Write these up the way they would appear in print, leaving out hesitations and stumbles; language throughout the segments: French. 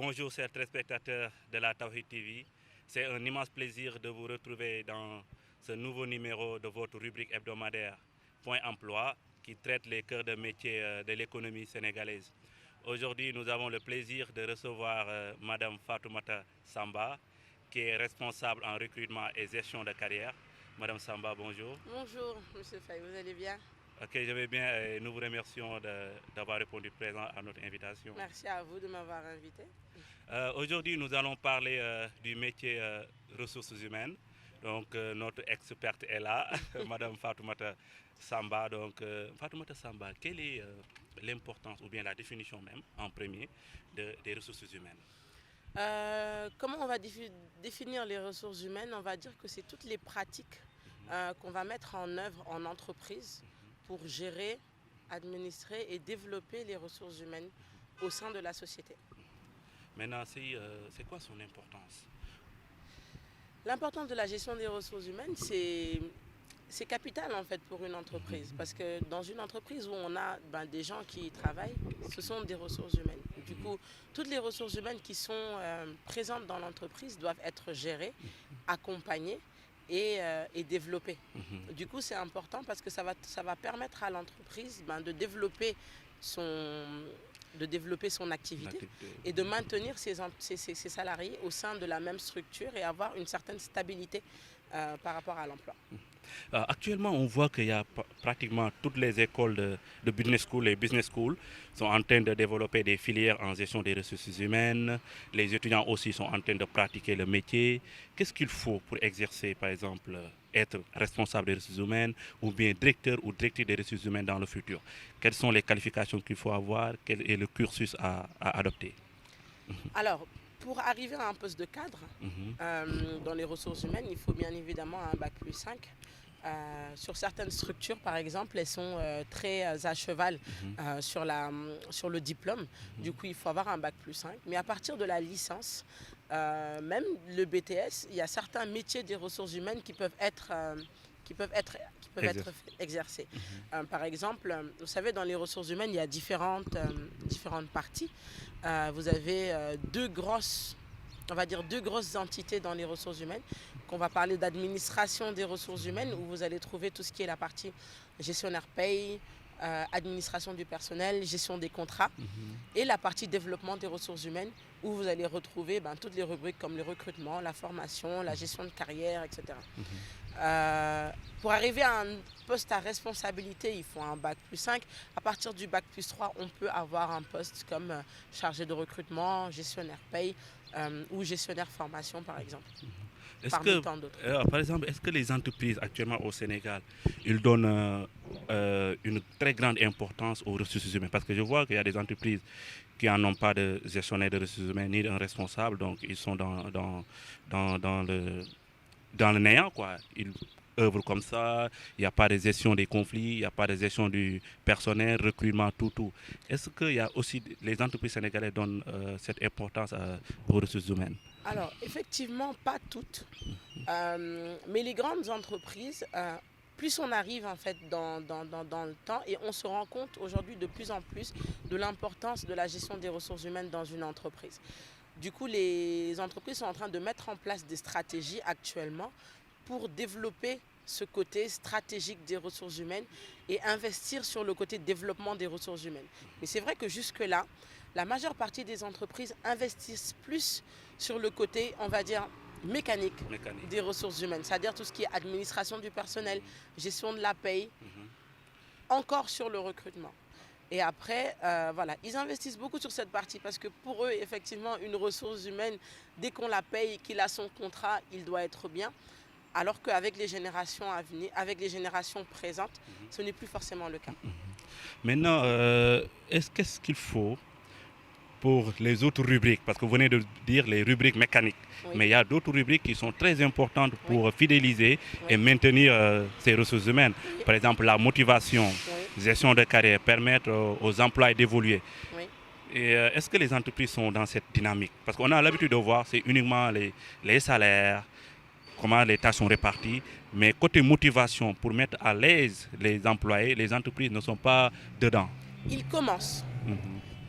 Bonjour chers téléspectateurs de la Tawhid TV. C'est un immense plaisir de vous retrouver dans ce nouveau numéro de votre rubrique hebdomadaire Point Emploi qui traite les cœurs de métier de l'économie sénégalaise. Aujourd'hui, nous avons le plaisir de recevoir Madame Fatoumata Samba qui est responsable en recrutement et gestion de carrière. Madame Samba, bonjour. Bonjour, Monsieur Faye, vous allez bien? Ok, je vais bien et nous vous remercions d'avoir répondu présent à notre invitation. Merci à vous de m'avoir invité. Aujourd'hui, nous allons parler du métier ressources humaines. Donc, notre experte est là, Madame Fatoumata Samba. Donc, Fatoumata Samba, quelle est l'importance ou bien la définition même, en premier, des ressources humaines? Comment on va définir les ressources humaines? On va dire que c'est toutes les pratiques qu'on va mettre en œuvre en entreprise pour gérer, administrer et développer les ressources humaines au sein de la société. Maintenant, c'est quoi son importance? L'importance de la gestion des ressources humaines, c'est capital en fait pour une entreprise. Parce que dans une entreprise où on a des gens qui y travaillent, ce sont des ressources humaines. Du coup, toutes les ressources humaines qui sont présentes dans l'entreprise doivent être gérées, accompagnées et développées. Du coup, c'est important parce que ça va permettre à l'entreprise de développer son activité et de maintenir ses salariés au sein de la même structure et avoir une certaine stabilité par rapport à l'emploi. Actuellement, on voit qu'il y a pratiquement toutes les écoles de business school et business school sont en train de développer des filières en gestion des ressources humaines. Les étudiants aussi sont en train de pratiquer le métier. Qu'est-ce qu'il faut pour exercer, par exemple, être responsable des ressources humaines ou bien directeur ou directrice des ressources humaines dans le futur? Quelles sont les qualifications qu'il faut avoir? Quel est le cursus à adopter? Alors, pour arriver à un poste de cadre dans les ressources humaines, il faut bien évidemment un bac plus 5. Sur certaines structures, par exemple, elles sont très à cheval sur le diplôme. Du coup, il faut avoir un bac plus 5. Mais à partir de la licence, même le BTS, il y a certains métiers des ressources humaines qui peuvent être exercés. Par exemple, vous savez, dans les ressources humaines, il y a différentes parties. Vous avez deux grosses entités dans les ressources humaines, qu'on va parler d'administration des ressources humaines, où vous allez trouver tout ce qui est la partie gestionnaire paye, administration du personnel, gestion des contrats, et la partie développement des ressources humaines, où vous allez retrouver toutes les rubriques comme le recrutement, la formation, la gestion de carrière, etc. Pour arriver à un poste à responsabilité, il faut un bac plus 5. À partir du bac plus 3, on peut avoir un poste comme chargé de recrutement, gestionnaire paye ou gestionnaire formation, par exemple. Par exemple, est-ce que les entreprises actuellement au Sénégal, ils donnent une très grande importance aux ressources humaines? Parce que je vois qu'il y a des entreprises qui n'en ont pas de gestionnaire de ressources humaines ni d'un responsable, donc ils sont dans le néant, quoi. Ils œuvrent comme ça, il n'y a pas de gestion des conflits, il n'y a pas de gestion du personnel, recrutement, tout. Est-ce que les entreprises sénégalaises donnent cette importance aux ressources humaines? Alors, effectivement, pas toutes. Mais les grandes entreprises, plus on arrive en fait dans le temps et on se rend compte aujourd'hui de plus en plus de l'importance de la gestion des ressources humaines dans une entreprise. Du coup, les entreprises sont en train de mettre en place des stratégies actuellement pour développer ce côté stratégique des ressources humaines et investir sur le côté développement des ressources humaines. Mais c'est vrai que jusque-là, la majeure partie des entreprises investissent plus sur le côté, on va dire, mécanique des ressources humaines, c'est-à-dire tout ce qui est administration du personnel, gestion de la paye, encore sur le recrutement. Et après, ils investissent beaucoup sur cette partie parce que pour eux, effectivement, une ressource humaine, dès qu'on la paye, qu'il a son contrat, il doit être bien. Alors qu'avec les générations à venir, avec les générations présentes, ce n'est plus forcément le cas. Maintenant, qu'est-ce qu'il faut pour les autres rubriques? Parce que vous venez de dire les rubriques mécaniques. Oui. Mais il y a d'autres rubriques qui sont très importantes pour fidéliser et maintenir ces ressources humaines. Oui. Par exemple, la motivation, gestion de carrière, permettre aux employés d'évoluer. Oui. Et est-ce que les entreprises sont dans cette dynamique? Parce qu'on a l'habitude de voir, c'est uniquement les salaires, comment les tâches sont réparties, mais côté motivation, pour mettre à l'aise les employés, les entreprises ne sont pas dedans. Ils commencent.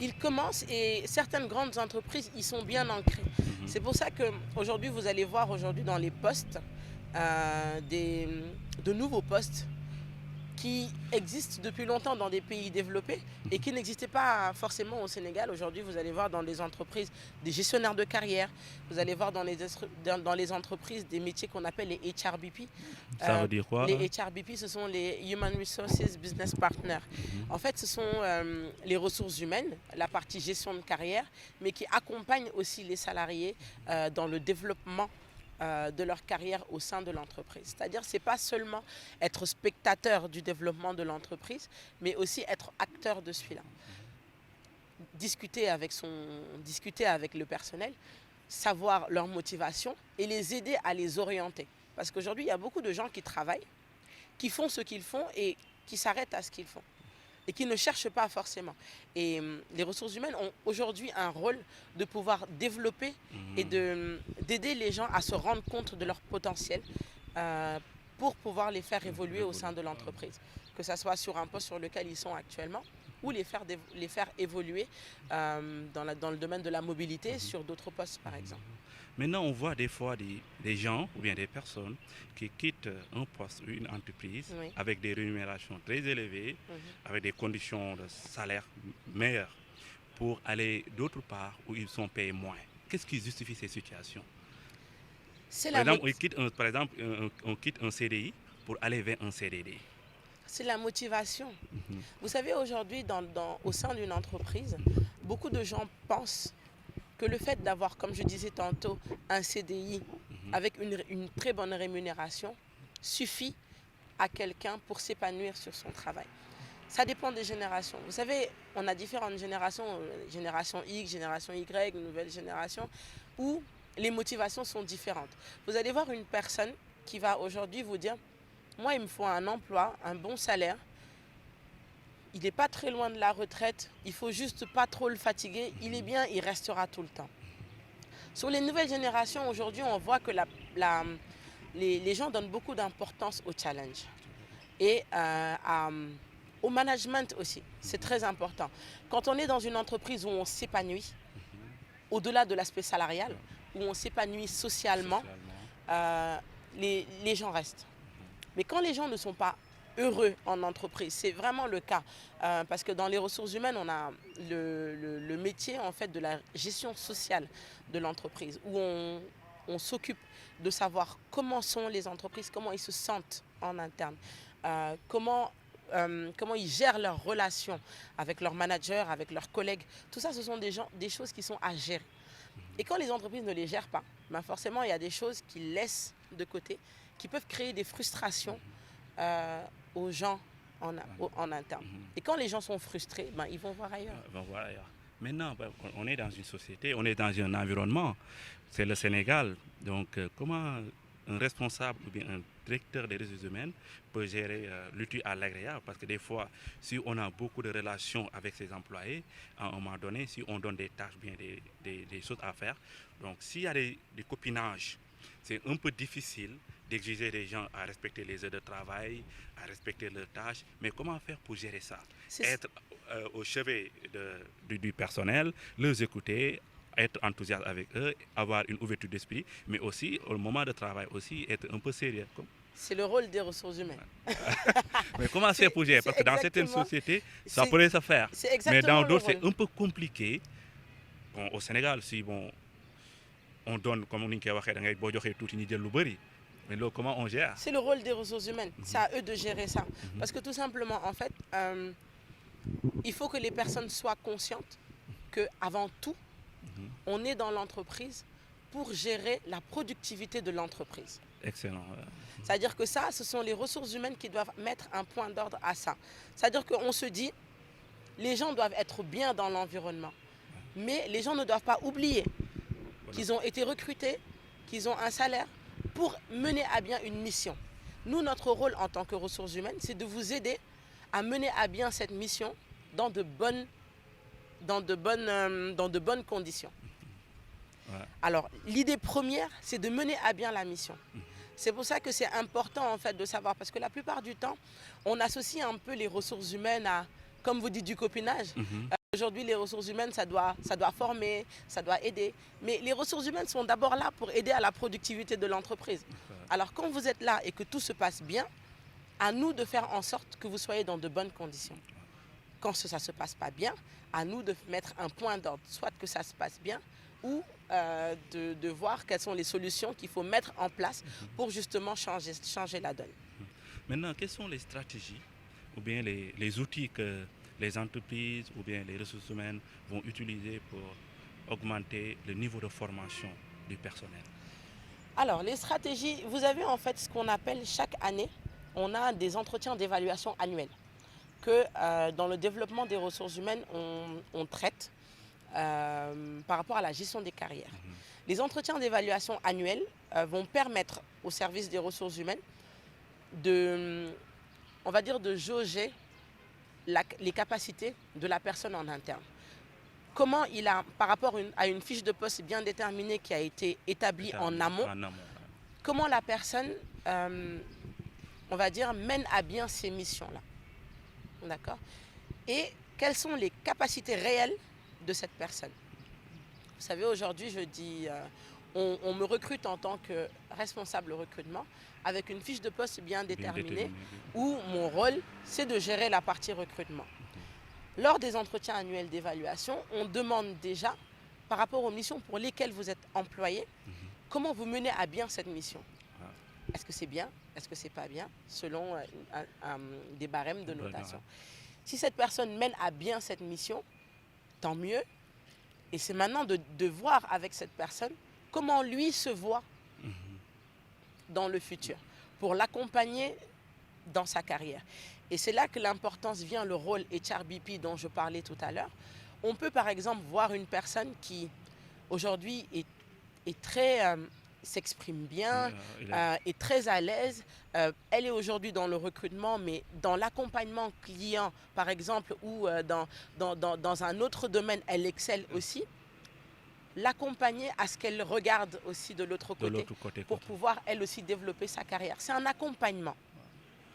Ils commencent et certaines grandes entreprises y sont bien ancrées. C'est pour ça qu'aujourd'hui, vous allez voir aujourd'hui dans les postes, de nouveaux postes qui existent depuis longtemps dans des pays développés et qui n'existaient pas forcément au Sénégal. Aujourd'hui, vous allez voir dans les entreprises des gestionnaires de carrière, vous allez voir dans les entreprises des métiers qu'on appelle les HRBP. Ça veut dire quoi? Les HRBP, ce sont les Human Resources Business Partners. En fait, ce sont les ressources humaines, la partie gestion de carrière, mais qui accompagnent aussi les salariés dans le développement de leur carrière au sein de l'entreprise. C'est-à-dire, ce n'est pas seulement être spectateur du développement de l'entreprise, mais aussi être acteur de celui-là. Discuter avec le personnel, savoir leur motivation et les aider à les orienter. Parce qu'aujourd'hui, il y a beaucoup de gens qui travaillent, qui font ce qu'ils font et qui s'arrêtent à ce qu'ils font et qui ne cherchent pas forcément. Et les ressources humaines ont aujourd'hui un rôle de pouvoir développer et d'aider les gens à se rendre compte de leur potentiel pour pouvoir les faire évoluer au sein de l'entreprise. Que ce soit sur un poste sur lequel ils sont actuellement ou les faire évoluer dans le domaine de la mobilité sur d'autres postes, par exemple. Maintenant, on voit des fois des gens ou bien des personnes qui quittent un poste ou une entreprise avec des rémunérations très élevées, avec des conditions de salaire meilleures pour aller d'autre part où ils sont payés moins. Qu'est-ce qui justifie ces situations? Par exemple, on quitte un CDI pour aller vers un CDD. C'est la motivation. Vous savez, aujourd'hui, au sein d'une entreprise, beaucoup de gens pensent que le fait d'avoir, comme je disais tantôt, un CDI avec une très bonne rémunération suffit à quelqu'un pour s'épanouir sur son travail. Ça dépend des générations. Vous savez, on a différentes générations, génération X, génération Y, nouvelle génération, où les motivations sont différentes. Vous allez voir une personne qui va aujourd'hui vous dire, moi, il me faut un emploi, un bon salaire, il n'est pas très loin de la retraite, il ne faut juste pas trop le fatiguer, il est bien, il restera tout le temps. Sur les nouvelles générations, aujourd'hui, on voit que les gens donnent beaucoup d'importance au challenge et au management aussi. C'est très important. Quand on est dans une entreprise où on s'épanouit, au-delà de l'aspect salarial, où on s'épanouit socialement, les gens restent. Mais quand les gens ne sont pas heureux en entreprise, c'est vraiment le cas. Parce que dans les ressources humaines, on a le métier en fait, de la gestion sociale de l'entreprise, où on s'occupe de savoir comment sont les entreprises, comment ils se sentent en interne, comment ils gèrent leurs relations avec leurs managers, avec leurs collègues. Tout ça, ce sont des choses qui sont à gérer. Et quand les entreprises ne les gèrent pas, ben forcément, il y a des choses qu'ils laissent de côté, qui peuvent créer des frustrations aux gens en interne. Et quand les gens sont frustrés, ben, ils vont voir ailleurs. Maintenant, on est dans une société, on est dans un environnement, c'est le Sénégal. Donc, comment un responsable ou bien un directeur des ressources humaines peut gérer l'utile à l'agréable? Parce que des fois, si on a beaucoup de relations avec ses employés, à un moment donné, si on donne des tâches, bien des choses à faire, donc s'il y a des copinages, c'est un peu difficile d'exiger des gens à respecter les heures de travail, à respecter leurs tâches. Mais comment faire pour gérer ça? Être au chevet du personnel, les écouter, être enthousiaste avec eux, avoir une ouverture d'esprit, mais aussi, au moment de travail, aussi être un peu sérieux. C'est le rôle des ressources humaines. Mais comment faire pour gérer? Parce que dans certaines sociétés, ça pourrait se faire. Mais dans d'autres, c'est un peu compliqué. Bon, au Sénégal, si on donne, comme on dit, mais là, comment on gère? C'est le rôle des ressources humaines. C'est à eux de gérer ça. Parce que tout simplement, en fait, il faut que les personnes soient conscientes qu'avant tout, on est dans l'entreprise pour gérer la productivité de l'entreprise. Excellent. C'est-à-dire que ça, ce sont les ressources humaines qui doivent mettre un point d'ordre à ça. C'est-à-dire qu'on se dit, les gens doivent être bien dans l'environnement. Mais les gens ne doivent pas oublier qu'ils ont été recrutés, qu'ils ont un salaire pour mener à bien une mission. Nous, notre rôle en tant que ressources humaines, c'est de vous aider à mener à bien cette mission dans de bonnes conditions. Ouais. Alors, l'idée première, c'est de mener à bien la mission. C'est pour ça que c'est important en fait de savoir, parce que la plupart du temps, on associe un peu les ressources humaines à, comme vous dites, du copinage. Aujourd'hui, les ressources humaines, ça doit former, ça doit aider. Mais les ressources humaines sont d'abord là pour aider à la productivité de l'entreprise. Alors, quand vous êtes là et que tout se passe bien, à nous de faire en sorte que vous soyez dans de bonnes conditions. Quand ça ne se passe pas bien, à nous de mettre un point d'ordre, soit que ça se passe bien, ou de voir quelles sont les solutions qu'il faut mettre en place pour justement changer la donne. Maintenant, quelles sont les stratégies ou bien les outils que les entreprises ou bien les ressources humaines vont utiliser pour augmenter le niveau de formation du personnel? Alors, les stratégies, vous avez en fait ce qu'on appelle chaque année, on a des entretiens d'évaluation annuels que dans le développement des ressources humaines, on traite par rapport à la gestion des carrières. Les entretiens d'évaluation annuels vont permettre au service des ressources humaines on va dire, de jauger les capacités de la personne en interne. Comment il a, par rapport à une fiche de poste bien déterminée qui a été établie en amont, comment la personne, on va dire, mène à bien ces missions-là. D'accord? Et quelles sont les capacités réelles de cette personne? Vous savez, aujourd'hui, je dis, on me recrute en tant que responsable recrutement avec une fiche de poste bien déterminée où mon rôle, c'est de gérer la partie recrutement. Lors des entretiens annuels d'évaluation, on demande déjà, par rapport aux missions pour lesquelles vous êtes employé, comment vous menez à bien cette mission. Est-ce que c'est bien? Est-ce que c'est pas bien? Selon des barèmes de notation. Si cette personne mène à bien cette mission, tant mieux. Et c'est maintenant de voir avec cette personne comment lui se voit dans le futur, pour l'accompagner dans sa carrière. Et c'est là que l'importance vient, le rôle HRBP dont je parlais tout à l'heure. On peut par exemple voir une personne qui aujourd'hui est très... s'exprime bien, est très à l'aise. Elle est aujourd'hui dans le recrutement, mais dans l'accompagnement client, par exemple, ou dans un autre domaine, elle excelle aussi. L'accompagner à ce qu'elle regarde aussi de l'autre côté pour pouvoir, elle aussi, développer sa carrière. C'est un accompagnement.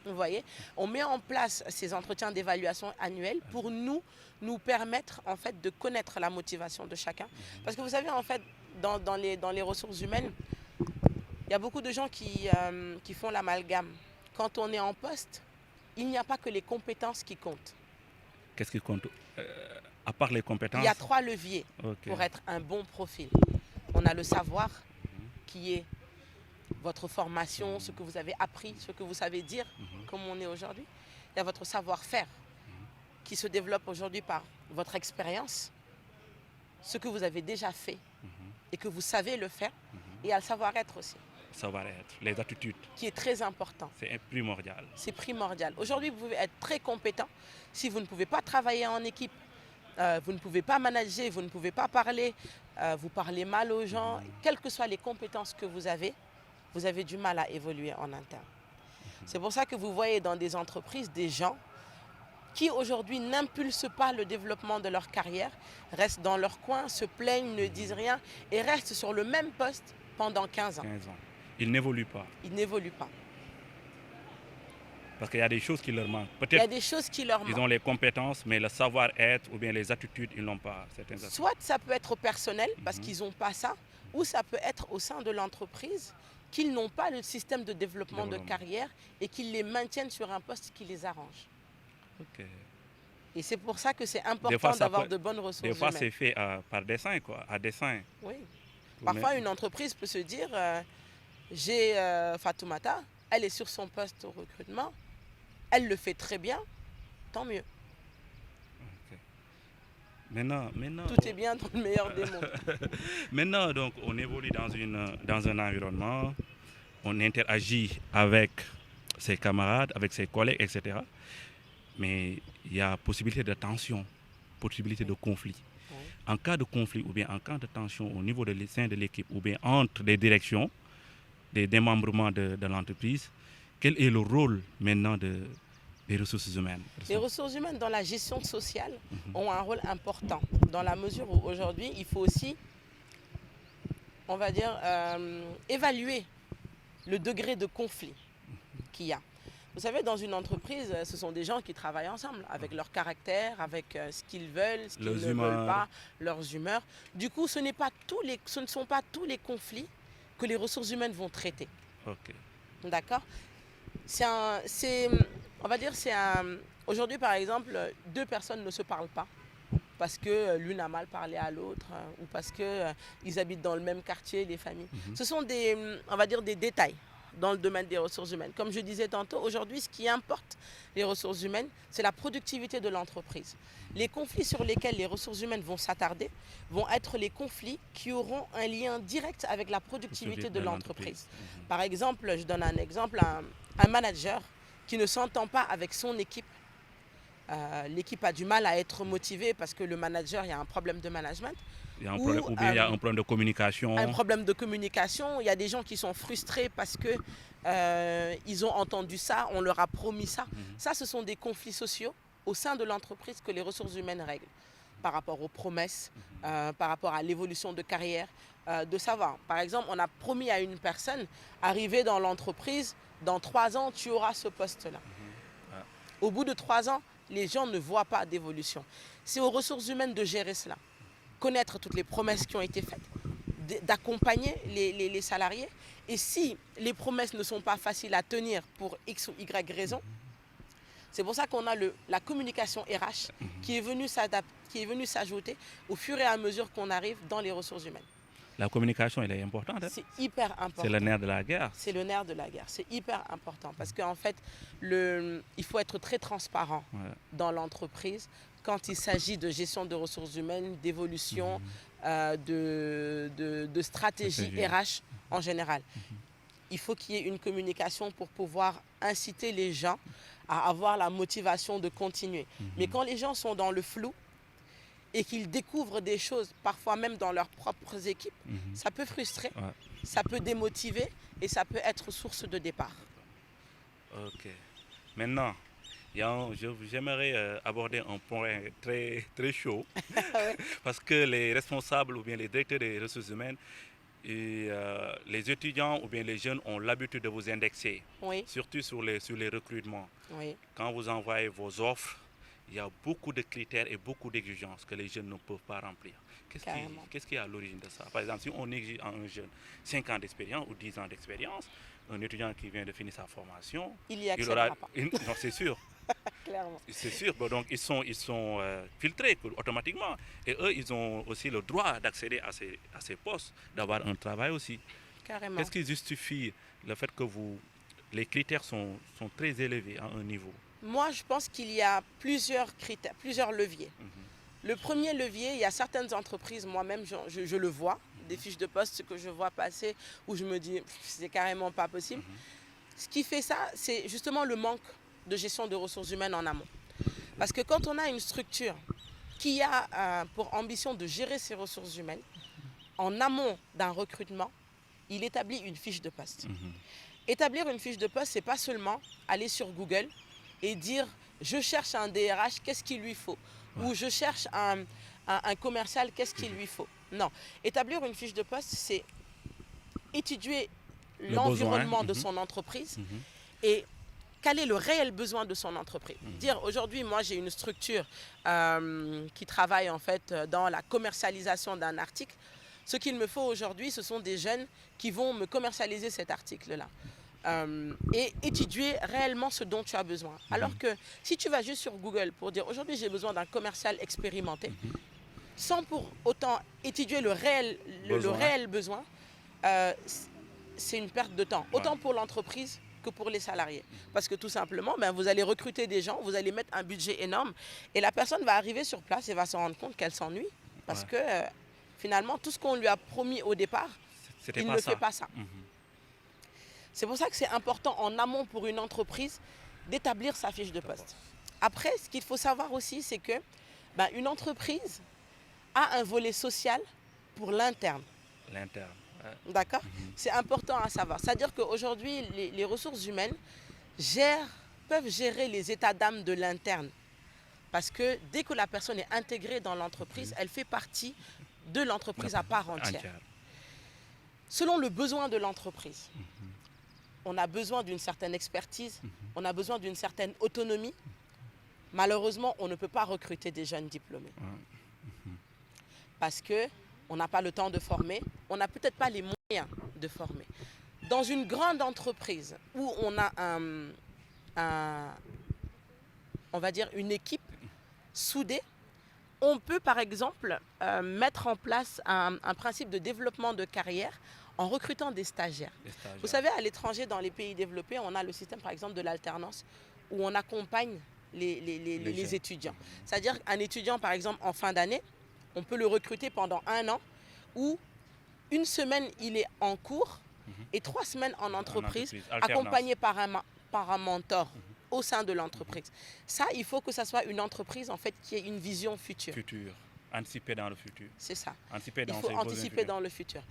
Vous voyez, on met en place ces entretiens d'évaluation annuels pour nous permettre en fait de connaître la motivation de chacun. Parce que vous savez, en fait, dans les ressources humaines, il y a beaucoup de gens qui font l'amalgame. Quand on est en poste, il n'y a pas que les compétences qui comptent. Qu'est-ce qui compte à part les compétences? Il y a 3 leviers pour être un bon profil. On a le savoir, qui est votre formation, ce que vous avez appris, ce que vous savez dire, comme on est aujourd'hui. Il y a votre savoir-faire, qui se développe aujourd'hui par votre expérience, ce que vous avez déjà fait et que vous savez le faire. Et il y a le savoir-être aussi. Savoir-être, les attitudes. Qui est très important. C'est primordial. C'est primordial. Aujourd'hui, vous pouvez être très compétent. Si vous ne pouvez pas travailler en équipe, vous ne pouvez pas manager, vous ne pouvez pas parler, vous parlez mal aux gens, quelles que soient les compétences que vous avez du mal à évoluer en interne. C'est pour ça que vous voyez dans des entreprises des gens qui aujourd'hui n'impulsent pas le développement de leur carrière, restent dans leur coin, se plaignent, ne disent rien et restent sur le même poste pendant 15 ans. 15 ans. Ils n'évoluent pas. Ils n'évoluent pas. Parce qu'il y a des choses qui leur manquent. Peut-être il y a des choses qui leur manquent. Ils ont les compétences, mais le savoir-être ou bien les attitudes, ils n'ont pas. Soit ça peut être personnel, parce qu'ils n'ont pas ça, ou ça peut être au sein de l'entreprise, qu'ils n'ont pas le système de développement de carrière et qu'ils les maintiennent sur un poste qui les arrange. Et c'est pour ça que c'est important d'avoir de bonnes ressources humaines. Des fois, c'est fait par dessein, quoi, à dessein. Oui. Parfois, une entreprise peut se dire, j'ai Fatoumata, elle est sur son poste au recrutement, elle le fait très bien, tant mieux. Maintenant, tout est bien dans le meilleur des mondes. Maintenant, donc, on évolue dans un environnement, on interagit avec ses camarades, avec ses collègues, etc. Mais il y a possibilité de tension, possibilité de conflit. Oui. En cas de conflit ou bien en cas de tension au niveau de sein de l'équipe ou bien entre les directions, des démembrements de l'entreprise, quel est le rôle maintenant des ressources humaines? Les ressources humaines dans la gestion sociale ont un rôle important dans la mesure où aujourd'hui il faut aussi, on va dire, évaluer le degré de conflit qu'il y a. Vous savez, dans une entreprise, ce sont des gens qui travaillent ensemble, avec leur caractère, avec ce qu'ils veulent, ce qu'ils ne veulent pas, leurs humeurs. Du coup, ce ne sont pas tous les conflits que les ressources humaines vont traiter. Ok. D'accord? On va dire, aujourd'hui, par exemple, deux personnes ne se parlent pas parce que l'une a mal parlé à l'autre ou parce qu'ils habitent dans le même quartier, les familles. Ce sont on va dire, des détails dans le domaine des ressources humaines. Comme je disais tantôt, aujourd'hui, ce qui importe les ressources humaines, c'est la productivité de l'entreprise. Les conflits sur lesquels les ressources humaines vont s'attarder vont être les conflits qui auront un lien direct avec la productivité de l'entreprise. Par exemple, je donne un exemple, un manager qui ne s'entend pas avec son équipe. L'équipe a du mal à être motivée parce que le manager, il y a un problème de management. Il y a un problème, ou bien il y a un problème de communication. Un problème de communication. Il y a des gens qui sont frustrés parce que ils ont entendu ça, on leur a promis ça. Ça, ce sont des conflits sociaux au sein de l'entreprise que les ressources humaines règlent par rapport aux promesses, par rapport à l'évolution de carrière, de savoir. Par exemple, on a promis à une personne, arriver dans l'entreprise, dans 3 ans, tu auras ce poste-là. Au bout de 3 ans, les gens ne voient pas d'évolution. C'est aux ressources humaines de gérer cela. Connaître toutes les promesses qui ont été faites, d'accompagner les salariés. Et si les promesses ne sont pas faciles à tenir pour X ou Y raison, c'est pour ça qu'on a la communication RH qui est venue s'ajouter au fur et à mesure qu'on arrive dans les ressources humaines. La communication, elle est importante. Hein? C'est hyper important. C'est le nerf de la guerre. C'est le nerf de la guerre. C'est hyper important parce qu'en fait, il faut être très transparent dans l'entreprise quand il s'agit de gestion de ressources humaines, d'évolution, de stratégie RH en général. Il faut qu'il y ait une communication pour pouvoir inciter les gens à avoir la motivation de continuer. Mais quand les gens sont dans le flou, et qu'ils découvrent des choses, parfois même dans leurs propres équipes, ça peut frustrer, ça peut démotiver et ça peut être source de départ. Ok. Maintenant, j'aimerais aborder un point très, très chaud parce que les responsables ou bien les directeurs des ressources humaines et les étudiants ou bien les jeunes ont l'habitude de vous indexer, surtout sur les recrutements. Quand vous envoyez vos offres, il y a beaucoup de critères et beaucoup d'exigences que les jeunes ne peuvent pas remplir. Qu'est-ce qui est à l'origine de ça? Par exemple, si on exige à un jeune 5 ans d'expérience ou 10 ans d'expérience, un étudiant qui vient de finir sa formation, il aura pas. Non, c'est sûr. Clairement. C'est sûr. Donc, ils sont filtrés automatiquement. Et eux, ils ont aussi le droit d'accéder à ces postes, d'avoir un travail aussi. Carrément. Qu'est-ce qui justifie le fait que les critères sont très élevés à un niveau? Moi, je pense qu'il y a plusieurs critères, plusieurs leviers. Le premier levier, il y a certaines entreprises, moi-même, je le vois, des fiches de poste que je vois passer où je me dis, c'est carrément pas possible. Ce qui fait ça, c'est justement le manque de gestion de ressources humaines en amont. Parce que quand on a une structure qui a pour ambition de gérer ses ressources humaines, en amont d'un recrutement, il établit une fiche de poste. Établir une fiche de poste, c'est pas seulement aller sur Google et dire je cherche un DRH, qu'est-ce qu'il lui faut? Ou je cherche un commercial, qu'est-ce qu'il lui faut? Non. Établir une fiche de poste, c'est étudier l'environnement de son entreprise et quel est le réel besoin de son entreprise. Dire aujourd'hui, moi j'ai une structure qui travaille en fait dans la commercialisation d'un article. Ce qu'il me faut aujourd'hui, ce sont des jeunes qui vont me commercialiser cet article-là. Et étudier réellement ce dont tu as besoin. Alors que si tu vas juste sur Google pour dire aujourd'hui j'ai besoin d'un commercial expérimenté, sans pour autant étudier le réel besoin, c'est une perte de temps, autant pour l'entreprise que pour les salariés. Parce que tout simplement, vous allez recruter des gens, vous allez mettre un budget énorme et la personne va arriver sur place et va se rendre compte qu'elle s'ennuie parce que finalement tout ce qu'on lui a promis au départ, il ne fait pas ça. C'est pour ça que c'est important en amont pour une entreprise d'établir sa fiche de poste. Après, ce qu'il faut savoir aussi, c'est que une entreprise a un volet social pour l'interne. L'interne. D'accord? C'est important à savoir. C'est-à-dire qu'aujourd'hui, les ressources humaines peuvent gérer les états d'âme de l'interne. Parce que dès que la personne est intégrée dans l'entreprise, elle fait partie de l'entreprise à part entière. Selon le besoin de l'entreprise. on a besoin d'une certaine expertise, on a besoin d'une certaine autonomie. Malheureusement, on ne peut pas recruter des jeunes diplômés. Parce qu'on n'a pas le temps de former, on n'a peut-être pas les moyens de former. Dans une grande entreprise où on a on va dire une équipe soudée, on peut par exemple mettre en place un principe de développement de carrière en recrutant des stagiaires. Vous savez, à l'étranger, dans les pays développés, on a le système par exemple de l'alternance où on accompagne les étudiants. C'est-à-dire qu'un étudiant par exemple en fin d'année, on peut le recruter pendant 1 an où 1 semaine il est en cours et 3 semaines en entreprise accompagné par un mentor au sein de l'entreprise. Ça, il faut que ça soit une entreprise en fait qui ait une vision future. Anticiper dans le futur. C'est ça. Anticiper il faut anticiper dans le futur.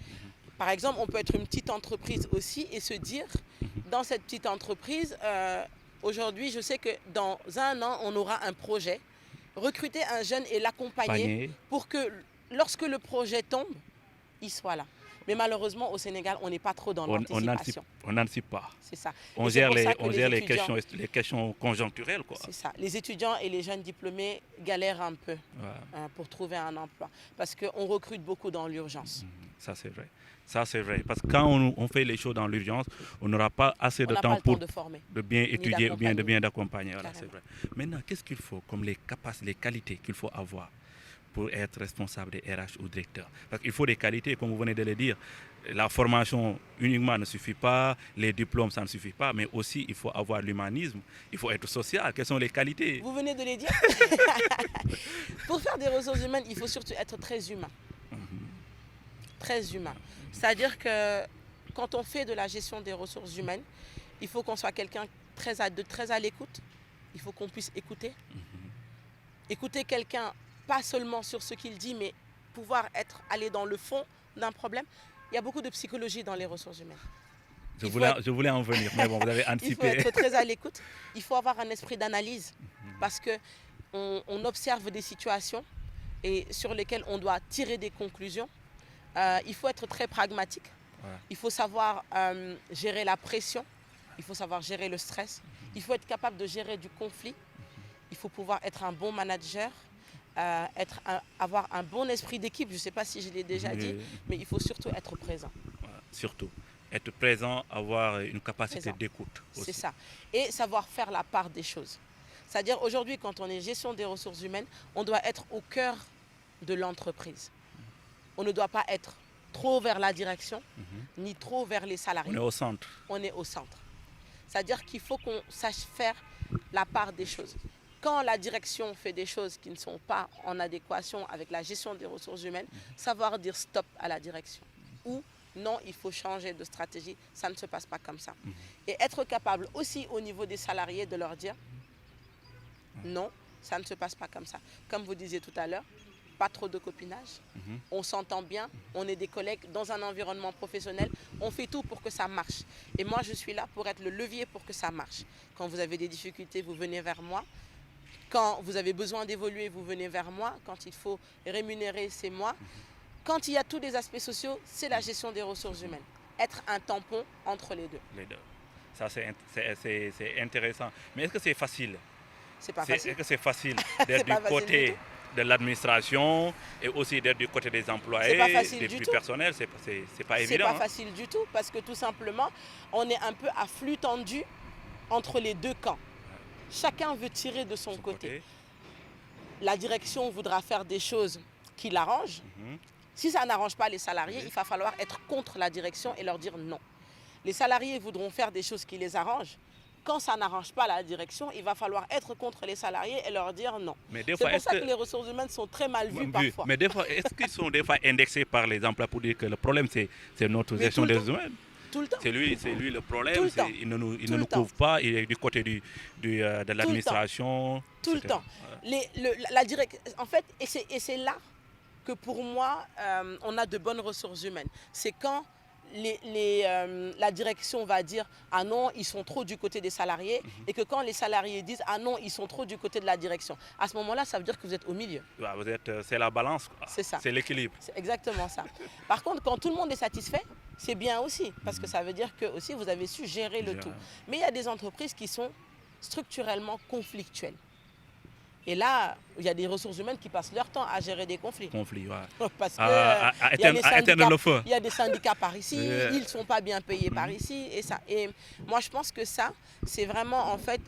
Par exemple, on peut être une petite entreprise aussi et se dire, dans cette petite entreprise, aujourd'hui, je sais que dans 1 an, on aura un projet. Recruter un jeune et l'accompagner pour que lorsque le projet tombe, il soit là. Mais malheureusement, au Sénégal, on n'est pas trop dans l'anticipation. On n'anticipe pas. C'est ça. On gère les questions conjoncturelles, quoi. C'est ça. Les étudiants et les jeunes diplômés galèrent un peu pour trouver un emploi. Parce qu'on recrute beaucoup dans l'urgence. Ça, c'est vrai. Ça, c'est vrai. Parce que quand on fait les choses dans l'urgence, on n'aura pas assez de temps pour de bien étudier ou bien de bien d'accompagner. Voilà, c'est vrai. Maintenant, qu'est-ce qu'il faut comme les capacités, les qualités qu'il faut avoir pour être responsable des RH ou directeur? Parce qu'il faut des qualités, comme vous venez de le dire. La formation uniquement ne suffit pas, les diplômes, ça ne suffit pas, mais aussi il faut avoir l'humanisme, il faut être social. Quelles sont les qualités? Vous venez de les dire. Pour faire des ressources humaines, il faut surtout être très humain. Très humain. C'est-à-dire que quand on fait de la gestion des ressources humaines, il faut qu'on soit quelqu'un de très à l'écoute. Il faut qu'on puisse écouter. Écouter quelqu'un, pas seulement sur ce qu'il dit, mais pouvoir aller dans le fond d'un problème. Il y a beaucoup de psychologie dans les ressources humaines. Je voulais en venir, mais bon, vous avez anticipé. Il faut être très à l'écoute. Il faut avoir un esprit d'analyse parce qu'on observe des situations et sur lesquelles on doit tirer des conclusions. Il faut être très pragmatique. Il faut savoir gérer la pression. Il faut savoir gérer le stress. Il faut être capable de gérer du conflit. Il faut pouvoir être un bon manager. Avoir un bon esprit d'équipe, je ne sais pas si je l'ai déjà dit, mais il faut surtout être présent. Surtout, être présent, avoir une capacité d'écoute. C'est ça. Et savoir faire la part des choses. C'est-à-dire aujourd'hui, quand on est gestion des ressources humaines, on doit être au cœur de l'entreprise. On ne doit pas être trop vers la direction, ni trop vers les salariés. On est au centre. On est au centre. C'est-à-dire qu'il faut qu'on sache faire la part des choses. Quand la direction fait des choses qui ne sont pas en adéquation avec la gestion des ressources humaines, savoir dire stop à la direction. Ou non, il faut changer de stratégie, ça ne se passe pas comme ça. Et être capable aussi au niveau des salariés de leur dire non, ça ne se passe pas comme ça. Comme vous disiez tout à l'heure, pas trop de copinage, on s'entend bien, on est des collègues dans un environnement professionnel, on fait tout pour que ça marche. Et moi, je suis là pour être le levier pour que ça marche. Quand vous avez des difficultés, vous venez vers moi. Quand vous avez besoin d'évoluer, vous venez vers moi. Quand il faut rémunérer, c'est moi. Quand il y a tous les aspects sociaux, c'est la gestion des ressources humaines. Être un tampon entre les deux. Les deux. Ça, c'est intéressant. Mais est-ce que c'est facile? C'est pas facile. Est-ce que c'est facile d'être du côté de l'administration et aussi d'être du côté des employés, du personnel? C'est pas évident. C'est pas facile du tout parce que tout simplement, on est un peu à flux tendu entre les deux camps. Chacun veut tirer de son côté. La direction voudra faire des choses qui l'arrangent. Si ça n'arrange pas les salariés, il va falloir être contre la direction et leur dire non. Les salariés voudront faire des choses qui les arrangent. Quand ça n'arrange pas la direction, il va falloir être contre les salariés et leur dire non. C'est pour ça que les ressources humaines sont très mal vues parfois. Mais des fois, est-ce qu'ils sont des fois indexés par les emplois pour dire que le problème, c'est notre gestion des ressources humaines? Tout le temps. C'est lui le problème. Il ne nous couvre pas. Il est du côté de l'administration. Tout le temps. En fait, et c'est là que pour moi, on a de bonnes ressources humaines. C'est quand la direction va dire « Ah non, ils sont trop du côté des salariés » et que quand les salariés disent « Ah non, ils sont trop du côté de la direction », à ce moment-là, ça veut dire que vous êtes au milieu. C'est la balance. C'est ça. C'est l'équilibre. C'est exactement ça. Par contre, quand tout le monde est satisfait, c'est bien aussi, parce que ça veut dire que aussi vous avez su gérer le tout. Mais il y a des entreprises qui sont structurellement conflictuelles. Et là, il y a des ressources humaines qui passent leur temps à gérer des conflits. Parce que il y a des syndicats par ici, ils ne sont pas bien payés par ici. Et moi, je pense que ça, c'est vraiment, en fait,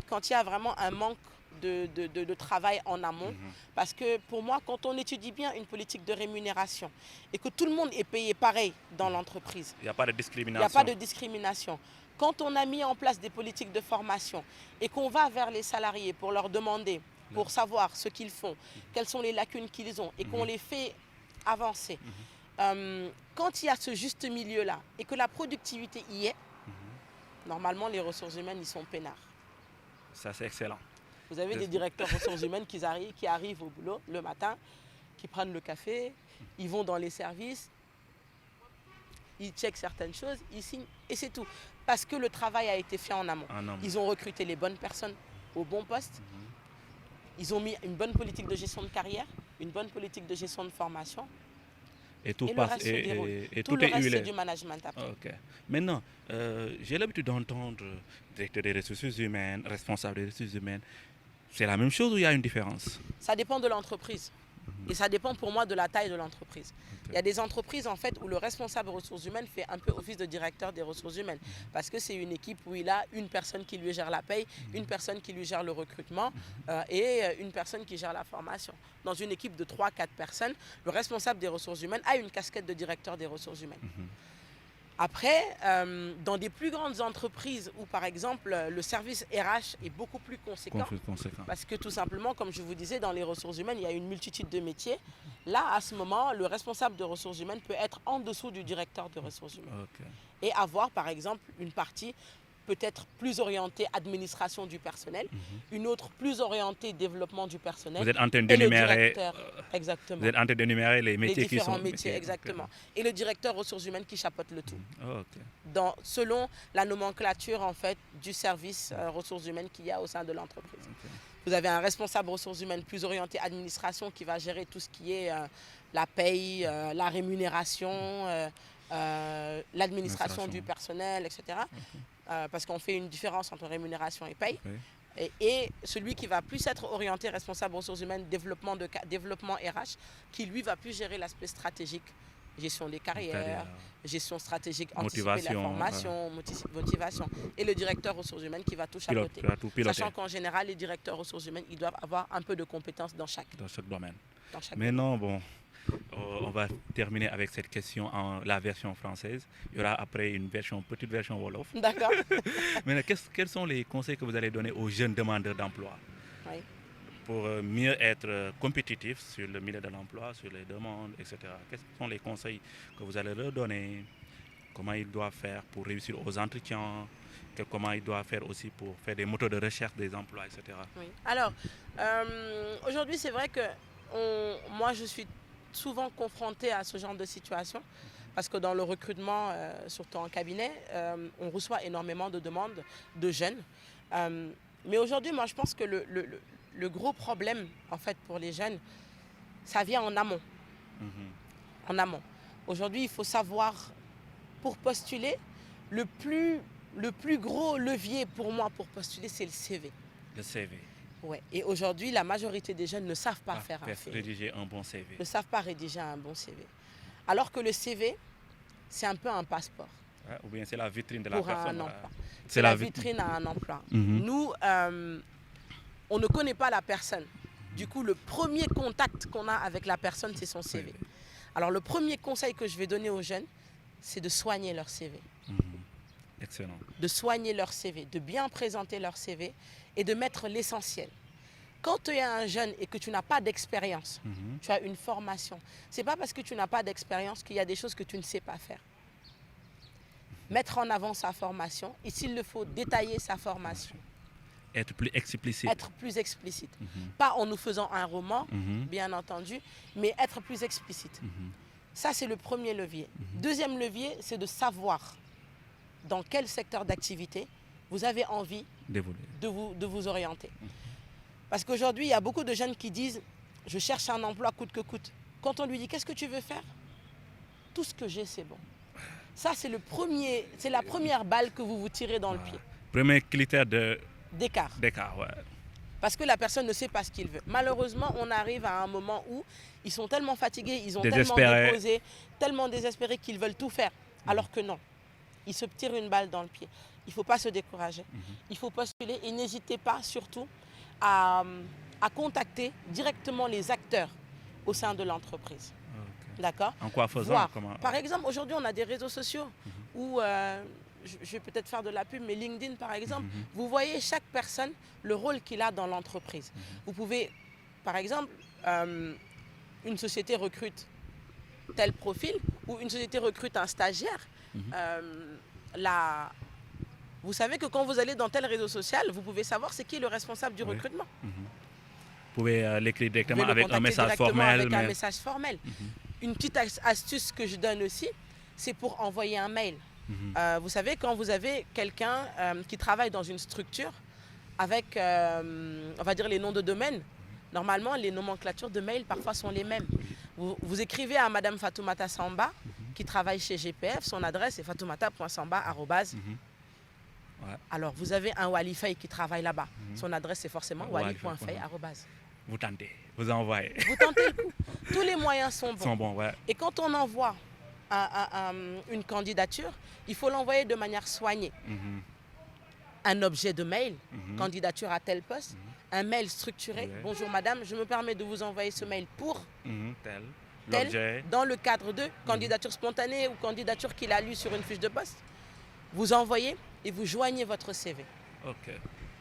quand il y a vraiment un manque de travail en amont. Parce que pour moi, quand on étudie bien une politique de rémunération et que tout le monde est payé pareil dans l'entreprise, il n'y a pas de discrimination. Il n'y a pas de discrimination. Quand on a mis en place des politiques de formation et qu'on va vers les salariés pour leur demander, pour savoir ce qu'ils font, quelles sont les lacunes qu'ils ont et qu'on les fait avancer. Quand il y a ce juste milieu-là et que la productivité y est, normalement les ressources humaines, ils sont peinards. Ça, c'est excellent. Vous avez des directeurs ressources humaines qui arrivent au boulot le matin, qui prennent le café, ils vont dans les services, ils checkent certaines choses, ils signent et c'est tout. Parce que le travail a été fait en amont. Ils ont recruté les bonnes personnes au bon poste. Ils ont mis une bonne politique de gestion de carrière, une bonne politique de gestion de formation. Et tout le reste se déroule. Tout le reste, c'est du management après. Okay. Maintenant, j'ai l'habitude d'entendre directeur des ressources humaines, responsable des ressources humaines. C'est la même chose ou il y a une différence? Ça dépend de l'entreprise. Et ça dépend pour moi de la taille de l'entreprise. Il y a des entreprises en fait où le responsable des ressources humaines fait un peu office de directeur des ressources humaines parce que c'est une équipe où il a une personne qui lui gère la paye, une personne qui lui gère le recrutement et une personne qui gère la formation. Dans une équipe de 3-4 personnes, le responsable des ressources humaines a une casquette de directeur des ressources humaines. Après, dans des plus grandes entreprises où, par exemple, le service RH est beaucoup plus conséquent, parce que tout simplement, comme je vous disais, dans les ressources humaines, il y a une multitude de métiers. Là, à ce moment, le responsable de ressources humaines peut être en dessous du directeur de ressources humaines. Et avoir, par exemple, une partie peut-être plus orientée administration du personnel, une autre plus orientée développement du personnel. Vous êtes en train d'énumérer, exactement. Vous êtes en train d'énumérer les métiers qui sont... Les différents métiers, exactement. Et le directeur ressources humaines qui chapeaute le tout. Selon la nomenclature en fait, du service ressources humaines qu'il y a au sein de l'entreprise. Vous avez un responsable ressources humaines plus orienté administration qui va gérer tout ce qui est la paye, la rémunération, l'administration du personnel, etc. Parce qu'on fait une différence entre rémunération et paye. Et celui qui va plus être orienté responsable ressources humaines, développement RH, qui lui va plus gérer l'aspect stratégique, gestion des carrières, gestion stratégique, anticiper la formation, motivation. Et le directeur ressources humaines qui va tout chapeauter. Sachant qu'en général, les directeurs ressources humaines, ils doivent avoir un peu de compétences dans chaque domaine. Maintenant, bon, on va terminer avec cette question en la version française. Il y aura après une petite version Wolof. D'accord. Mais quels sont les conseils que vous allez donner aux jeunes demandeurs d'emploi pour mieux être compétitifs sur le milieu de l'emploi, sur les demandes, etc. Quels sont les conseils que vous allez leur donner? Comment ils doivent faire pour réussir aux entretiens? Comment ils doivent faire aussi pour faire des moteurs de recherche des emplois, etc. Alors, aujourd'hui, c'est vrai que moi, je suis souvent confrontée à ce genre de situation parce que dans le recrutement, surtout en cabinet, on reçoit énormément de demandes de jeunes. Mais aujourd'hui, moi, je pense que le gros problème, en fait, pour les jeunes, ça vient en amont. En amont. Aujourd'hui, il faut savoir, pour postuler, le plus gros levier pour moi pour postuler, c'est le CV. Le CV. Ouais. Et aujourd'hui, la majorité des jeunes ne savent pas faire un CV. Rédiger un bon CV. Ne savent pas rédiger un bon CV. Alors que le CV, c'est un peu un passeport. Ou bien c'est la vitrine de la personne. C'est la vitrine à un emploi. Nous, on ne connaît pas la personne. Du coup, le premier contact qu'on a avec la personne, c'est son CV. Alors, le premier conseil que je vais donner aux jeunes, c'est de soigner leur CV. Excellent. De soigner leur CV, de bien présenter leur CV et de mettre l'essentiel. Quand tu es un jeune et que tu n'as pas d'expérience, tu as une formation, ce n'est pas parce que tu n'as pas d'expérience qu'il y a des choses que tu ne sais pas faire. Mettre en avant sa formation et s'il le faut, détailler sa formation. Être plus explicite. Être plus explicite. Pas en nous faisant un roman, bien entendu, mais être plus explicite. Ça, c'est le premier levier. Deuxième levier, c'est de savoir dans quel secteur d'activité vous avez envie de vous orienter. Parce qu'aujourd'hui, il y a beaucoup de jeunes qui disent « je cherche un emploi coûte que coûte ». Quand on lui dit « qu'est-ce que tu veux faire ?» Tout ce que j'ai, c'est bon. Ça, c'est la première balle que vous vous tirez dans le pied. Premier critère d'écart. Ouais. Parce que la personne ne sait pas ce qu'il veut. Malheureusement, on arrive à un moment où ils sont tellement fatigués, ils ont tellement déposé, tellement désespérés qu'ils veulent tout faire. Alors que non, ils se tirent une balle dans le pied. Il ne faut pas se décourager. Il faut postuler et n'hésitez pas surtout à contacter directement les acteurs au sein de l'entreprise. Okay. D'accord? En quoi faisant? Par exemple, aujourd'hui, on a des réseaux sociaux où, je vais peut-être faire de la pub, mais LinkedIn, par exemple, vous voyez chaque personne, le rôle qu'il a dans l'entreprise. Vous pouvez, par exemple, une société recrute tel profil ou une société recrute un stagiaire. Vous savez que quand vous allez dans tel réseau social, vous pouvez savoir c'est qui le responsable du recrutement. Vous pouvez l'écrire directement avec un message formel. Une petite astuce que je donne aussi, c'est pour envoyer un mail. Vous savez, quand vous avez quelqu'un qui travaille dans une structure avec, on va dire, les noms de domaine, normalement, les nomenclatures de mail parfois sont les mêmes. Vous écrivez à Madame Fatoumata Samba, qui travaille chez GPF, son adresse est fatoumata.samba@. Alors, vous avez un Walifay qui travaille là-bas. Son adresse, c'est forcément wali.fay@. Vous tentez, vous envoyez. Vous tentez le coup. Tous les moyens sont bons. Ouais. Et quand on envoie une candidature, il faut l'envoyer de manière soignée. Un objet de mail, candidature à tel poste, un mail structuré. Bonjour madame, je me permets de vous envoyer ce mail pour tel, dans le cadre de candidature spontanée ou candidature qu'il a lue sur une fiche de poste. Vous envoyez et vous joignez votre CV.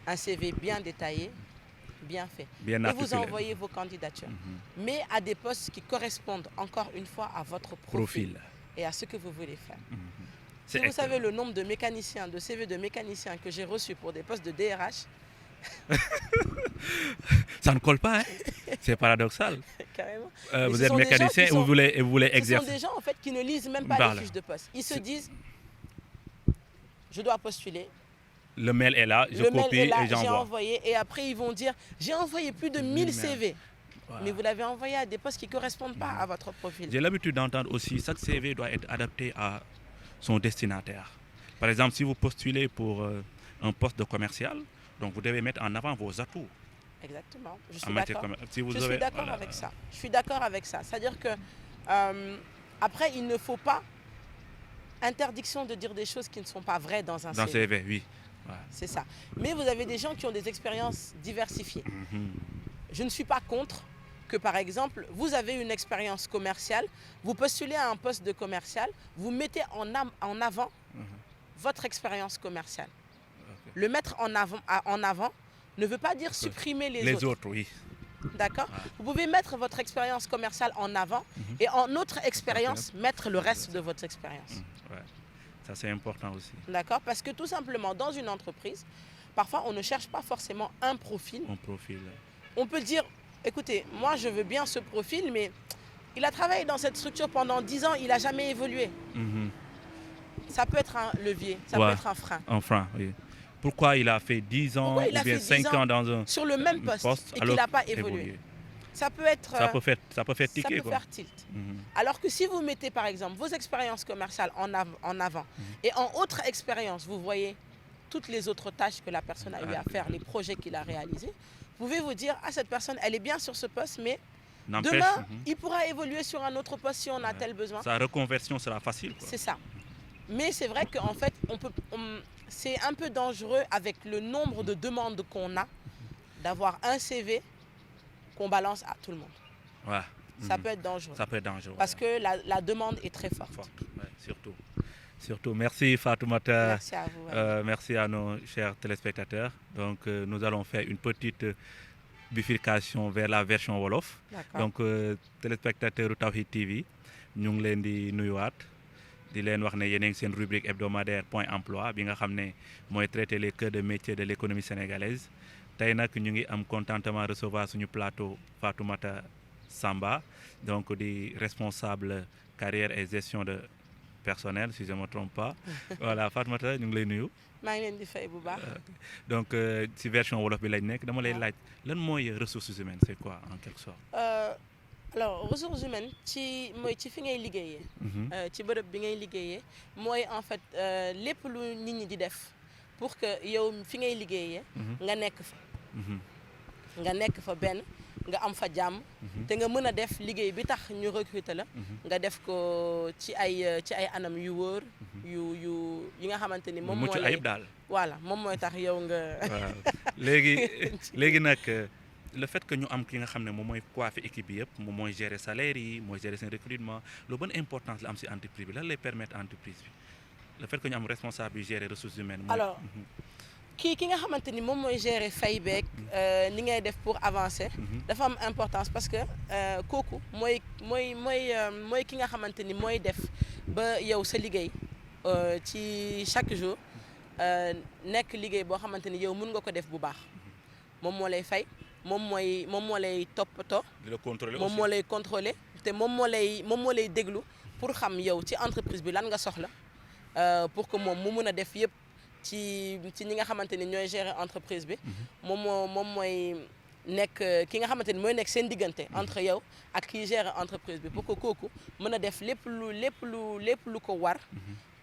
Un CV bien détaillé, bien fait. Bien et vous envoyez vos candidatures. Mais à des postes qui correspondent encore une fois à votre profil. Et à ce que vous voulez faire. Si vous savez le nombre de mécaniciens, de CV de mécaniciens que j'ai reçus pour des postes de DRH, ça ne colle pas, hein? C'est paradoxal. Carrément. Vous êtes mécanicien et vous voulez exercer. Ce sont des gens en fait qui ne lisent même pas les fiches de poste. Ils se disent, je dois postuler. Le mail est là, je copie et j'envoie. J'ai envoyé et après ils vont dire, j'ai envoyé plus de 1000 CV. Mais vous l'avez envoyé à des postes qui ne correspondent pas à votre profil. J'ai l'habitude d'entendre aussi, chaque CV doit être adapté à son destinataire. Par exemple, si vous postulez pour un poste de commercial, donc vous devez mettre en avant vos atouts. Exactement. Je suis d'accord avec ça. Je suis d'accord avec ça. C'est-à-dire que après, il ne faut pas interdiction de dire des choses qui ne sont pas vraies dans un CV. Dans CV, oui. C'est ça. Mais vous avez des gens qui ont des expériences diversifiées. Je ne suis pas contre que, par exemple, vous avez une expérience commerciale, vous postulez à un poste de commercial, vous mettez en avant votre expérience commerciale. Le mettre en avant ne veut pas dire supprimer les autres. Oui. D'accord? Vous pouvez mettre votre expérience commerciale en avant et en autre expérience, mettre le reste de votre expérience. Ça, c'est important aussi. D'accord? Parce que tout simplement, dans une entreprise, parfois, on ne cherche pas forcément un profil. On peut dire, écoutez, moi, je veux bien ce profil, mais il a travaillé dans cette structure pendant 10 ans, il n'a jamais évolué. Ça peut être un levier, ça peut être un frein. Un frein, oui. Pourquoi il a fait 10 ans ou bien 5 ans dans un sur le même poste et qu'il n'a pas évolué. Ça peut être... Ça peut faire tiquer. Ça peut faire tilt. Alors que si vous mettez par exemple vos expériences commerciales en avant et en autre expérience, vous voyez toutes les autres tâches que la personne a eu à faire, les projets qu'il a réalisés, vous pouvez vous dire, ah, cette personne, elle est bien sur ce poste, mais demain, il pourra évoluer sur un autre poste si on a tel besoin. Sa reconversion sera facile. C'est ça. Mais c'est vrai qu'en fait, c'est un peu dangereux avec le nombre de demandes qu'on a d'avoir un CV qu'on balance à tout le monde. Ça peut être dangereux. Ça peut être dangereux. Parce que la demande est très forte. Surtout. Merci Fatoumata. Merci à vous. Merci à nos chers téléspectateurs. Donc nous allons faire une petite bifurcation vers la version Wolof. Donc téléspectateurs Tawhid TV, ñu ngi leen di nuyuwaat di leen wax ne yéen a ngi seen rubrique hebdomadaire point emploi bi nga xam ne mooy traiter les cœurs de métier de l'économie sénégalaise. Tey nag ñu ngi am contentement recevoir suñu plateau Fatoumata Samba, donc di responsable carrière et gestion de personnel, si je ne me trompe pas. Voilà, Fatoumata ñu ngi lay nuyu. maa ngi leen di fay bu baax. Donc si version wolof bi lañ nekk dama lay laaj lan mooy ressources humaines, c'est quoi en quelque sorte? alors ressources humaines ci mooy ci fi ngay liggéeyee. ci bërëb bi ngay liggéeyee mooy en fait lépp lu nit ñi di def pour que yow fi ngay liggéeyee. nga nekk fa. nga nekk fa benn nga am fa jàmm. te nga mën a def liggéey bi tax ñu recruter la. nga def ko ci ay anam yu wóor. yi nga xamante ni moom moo lay mucc ayib daal. voilà moom mooy tax yow nga. waaw léegi nag. Le fait que ñu am ki nga xam ne moom mooy coiffer équipe bi yëpp moom mooy gérer salaire yi mooy gérer seen recrutement lu bonne importance la am ci entreprise bi lan lay permettre entreprise bi le fait que ñu am responsable yu gérer ressources humaines. alors ki nga xamante ni moom mooy gérer fay beeg ni ngay def pour avancer. dafa am importance parce que kooku mooy ki nga xamante ni mooy def ba yow sa liggéey ci chaque jour nekk liggéey boo xamante ni yow mën nga ko def bu baax moom moo lay fay. moom moo lay toppatoo. di la contrôler moom moo lay contrôler te moom moo lay déglu pour xam yow ci entreprise bi lan nga soxla pour que moom mu mën a def yëpp ci ñi nga xamante ni ñooy gérer entreprise bi. moom mooy nekk ki nga xamante ni mooy nekk seen diggante entre yow ak kiy gérer entreprise bi pour que kooku mën a def lépp lu ko war.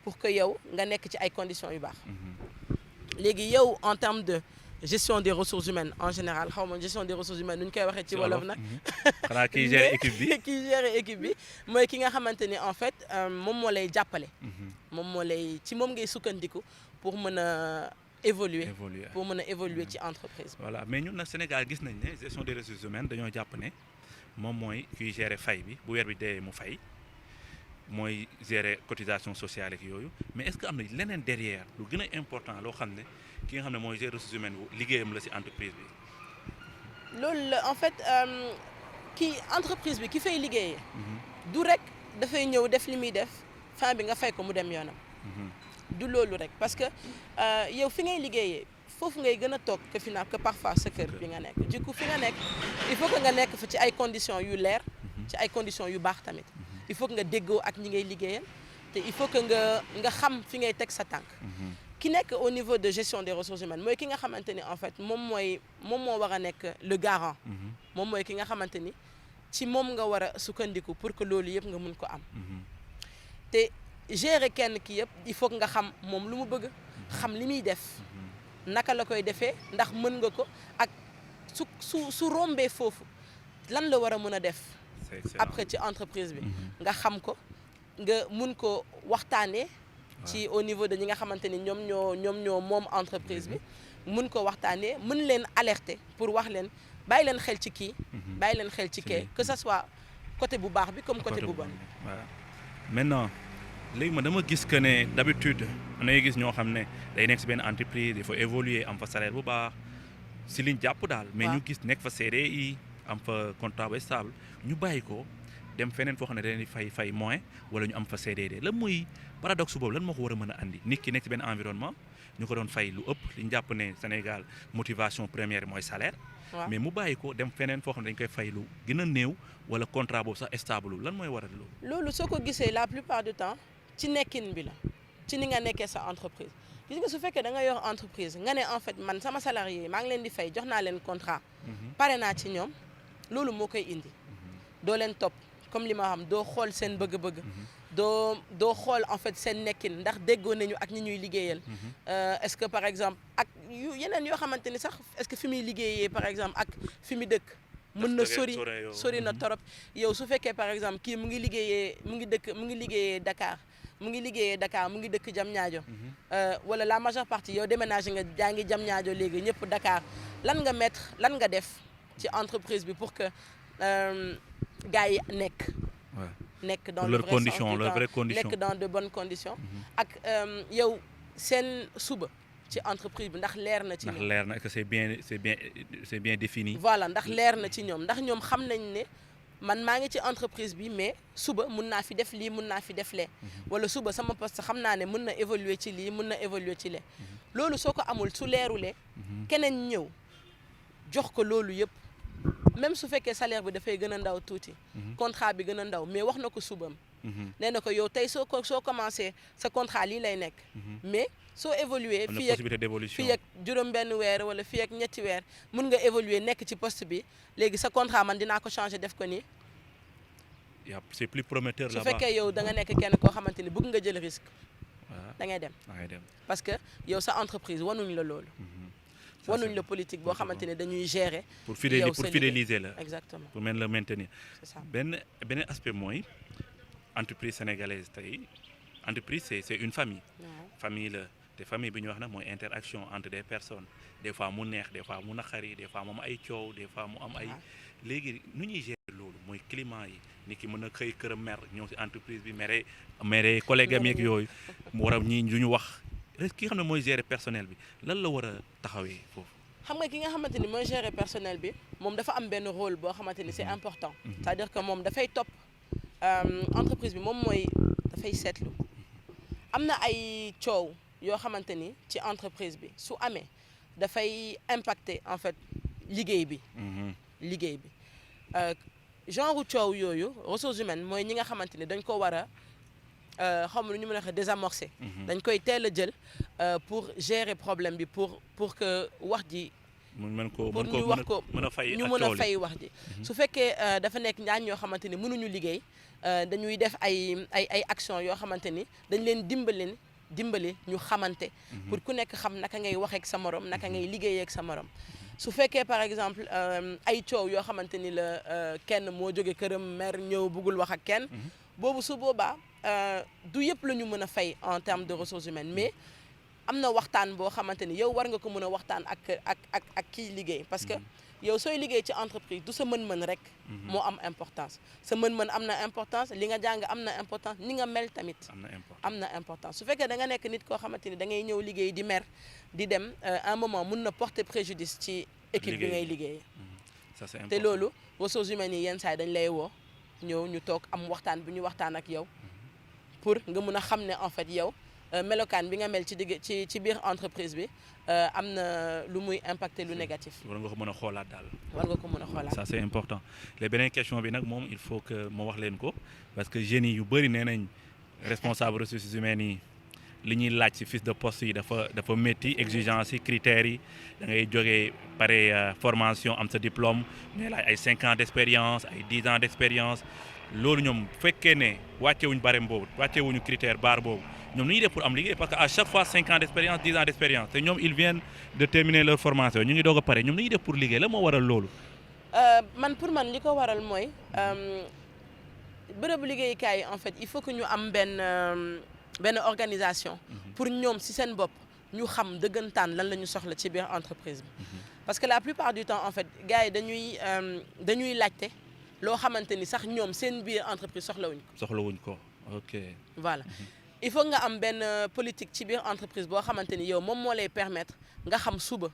pour que yow nga nekk ci ay conditions yu baax. léegi yow en termes de. gestion des ressources humaines en général xaw ma gestion des ressources humaines nu ñu koy waxee ci wolof nag. xanaa kiy gérer équipe bi kiy gérer équipe bi mooy ki nga xamante ni en fait moom moo lay jàppale. moom ngay sukkandiku pour mën a évoluer. pour mën a évoluer ci entreprise bi. voilà mais ñun nag Sénégal gis nañ ne gestion des ressources humaines dañoo jàpp ne moom mooy kiy gérer fay bi bu weer bi dee mu fay mooy gérer cotisation sociale ak yooyu mais est-ce que am na leneen derrière lu gën a important loo xam ne. ki nga xam ne mooy gérer ressources humaines liggéeyam la ci entreprise bi. loolu la en fait entreprise bi ki fay liggéeyee. du rek dafay ñëw def li muy def fin bi nga fay ko mu dem yoonam. du loolu rek parce que yow fi ngay liggéeyee foofu ngay gën a toog que parfois sa kër bi nga nekk du coup fi nga nekk il faut que nga nekk fa ci ay conditions yu leer. ci ay conditions yu baax tamit. il faut que nga déggoo ak ñi ngay liggéeyal te il faut que nga xam fi ngay teg sa tànk. ki nekk au niveau de gestion des ressources humaines mooy ki nga xamante ni en fait moom moo war a nekk le garant. moom mooy ki nga xamante ni ci moom nga war a sukkandiku pour que loolu yëpp nga mun ko am. te gérer kenn ki yëpp il faut que nga xam moom lu mu bëgg. xam li muy def. naka la koy defee ndax mën nga ko ak su rombee foofu lan la war a mën a def. après ci entreprise bi. nga xam ko nga mun ko waxtaanee. ci au niveau de ñi nga xamante ni ñoom ñoo moom entreprise bi mun ko waxtaanee mën leen alerter pour wax leen bàyyi leen xel ci kii. bàyyi leen xel ci kee que ça soit côté bu baax bi comme côté bu bon. voilà maintenant léegi man dama gis que ne d'habitude ngay gis ñoo xam ne day nekk ci benn entreprise il faut évoluer am fa salaire bu baax ci liñ jàpp daal. mais ñu gis nekk fa CDI am fa contrat bu stable ñu bàyyi ko dem feneen foo xam ne dañuy di fay moins wala ñu am fa CDD lan mooy. paradoxe boobu lan moo ko war a mën a andi nit ki nekk ci benn environnement ñu ko doon fay lu ëpp li ñu jàpp ne Sénégal motivation première mooy salaire. mais mu bàyyi ko dem feneen foo xam ne dañ koy fay lu gën a néew wala contrat boobu sax stable lan mooy waral loolu. loolu soo ko gisee la plupart du temps ci nekkin bi la ci ni nga nekkee sa entreprise gis nga su fekkee da nga yor entreprise nga ne en fait man sama salarié maa ngi leen di fay jox naa leen contrat. pare naa ci ñoom loolu moo koy indi. doo leen topp comme li ma xam doo xool seen bëgg-bëgg. doo xool en fait seen nekkin ndax déggoo nañu ak ñi ñuy liggéeyal. est-ce que par exemple ak yeneen yoo xamante ni sax est-ce que fi muy liggéeyee par exemple ak fi mu dëkk. mën na sori na torop yow su fekkee par exemple kii mu ngi liggéeyee Dakar mu ngi dëkk Diamniadio. wala la majeure partie yow déménagé nga jaa ngi Diamniadio léegi ñëpp Dakar lan nga def ci entreprise bi pour que gars yi nekk dans leurs conditions leurs vraies conditions nekk dans de bonnes conditions. ak yow seen suba ci entreprise bi ndax leer na ci ñoom. ndax leer na que c'est bien défini. voilà ndax leer na ci ñoom ndax ñoom xam nañ ne man maa ngi ci entreprise bi mais suba mun naa fi def lii mun naa fi def lee. wala suba sama poste xam naa ne mun na évoluer ci lii mun na évoluer ci lee. loolu soo ko amul su leerulee. keneen ñëw jox ko loolu yëpp. même su fekkee salaire bi dafay gën a ndaw tuuti. contrat bi gën a ndaw mais wax na ko subam. nee na ko yow tey soo commencé sa contrat lii lay nekk. mais soo évoluer fii ak juróom-benn weer wala fii ak ñetti weer mun nga évoluer nekk ci poste bi léegi sa contrat man dinaa ko changer def ko nii. c'est plus prometteur su là-bas. fekkee yow da nga nekk kenn koo xamante ni bëgg nga jël risque Voilà, da ngay dem da ngay dem. parce que yow sa entreprise wanuñ la loolu Ça, wanuñ c'est la politique boo xamante ni dañuy gérer pour yow pour sa fidéliser la, exactement pour mën la maintenir. c'est ça benn aspect mooy entreprise sénégalaise tey entreprise c'est une famille. waaw Famille la te famille bi ñu wax nag mooy interaction entre des personnes des fois mu neex des fois mu naqari des fois mu am ay coow des fois mu am ay. waaw. léegi nu ñuy gérer loolu mooy climat yi nit ki mën a xëy këram mer ñëw si entreprise bi mere collègue am yeeg yooyu mu war a ñii du ñu wax ki nga xam ne mooy gérer personnel bi lan la war a taxawee foofu. xam nga ki nga xamante ni mooy gérer personnel bi moom dafa am benn rôle boo xamante ni c'est important c'est-à-dire que moom dafay topp entreprise bi moom mooy dafay seetlu am na ay coow yoo xamante ni ci entreprise bi su amee dafay impacter en fait liggéey bi genre coow yooyu ressources humaines mooy ñi nga xamante ni dañ ko war a xam nu ñu mën a waxee désamorcer dañ koy teel a jël pour gérer problème bi pour que wax ji mën ko pour ñu wax ko mën a fay ñu mën a fay wax ji su fekkee dafa nekk ñaañ ñoo xamante ni mënuñu liggéey dañuy def ay action yoo xamante ni dañ leen dimbali ñu xamante pour ku nekk xam naka ngay waxee ak sa morom naka ngay liggéeyee ak sa morom su fekkee par exemple ay coow yoo xamante ni la kenn moo jóge këram mer ñëw bëggul wax ak kenn boobu su boobaa du yëpp la ñu mën a fay en termes de ressources humaines mais am na waxtaan boo xamante ni yow war nga ko mën a waxtaan ak kiy liggéey parce que yow sooy liggéey ci entreprise du sa mën-mën rek moo am importance sa mën-mën am na importance li nga jàng am na importance ni nga mel tamit am na importance su fekkee da nga nekk nit koo xamante ni da ngay ñëw liggéey di mer di dem un moment mun na porter préjudice ci équipe bi ngay liggéeyee te loolu ressources humaines yi yenn saa yi dañ lay woo ñëw ñu toog am waxtaan bu ñu waxtaan ak yow pour nga mun a xam ne en fait yow melokaan bi nga mel ci biir entreprise bi am na lu muy impacter lu négatif. war nga ko mën a xoolaat daal. war nga ko mën a xoolaat. ça c'est important les beneen question bi nag moom il faut que ma wax leen ko parce que jeunes yi yu bëri nee nañ responsable ressources humaines yi li ñuy laaj ci fiche de poste yi dafa métti exigence yi critères yi da ngay jógee pare formation am sa diplôme ñu laaj ay 5 ans d'expérience ay 10 ans d'expérience loolu ñoom fekkee ne wàccewuñu barème boobu wàccewuñu critère barre boobu. ñoom nu ñuy def pour am liggéey parce que à chaque fois 5 ans d'expérience 10 ans d'expérience te ñoom ils viennent de terminer leur formation ñu ngi doog a pare ñoom nu ñuy def pour liggéey la moo waral loolu. pour man li ko waral mooy bërëbu liggéeyukaay yi en fait il faut que ñu am benn organisation. pour ñoom ci seen bopp ñu xam dëggantaan lan la ñu soxla ci biir entreprise bi. parce que la plupart du temps en fait gars yi dañuy laajte loo xamante ni sax ñoom seen biir entreprise soxlawuñ ko. ok. voilà. il faut nga am benn politique ci biir entreprise boo xamante ni yow moom moo lay permettre nga xam suba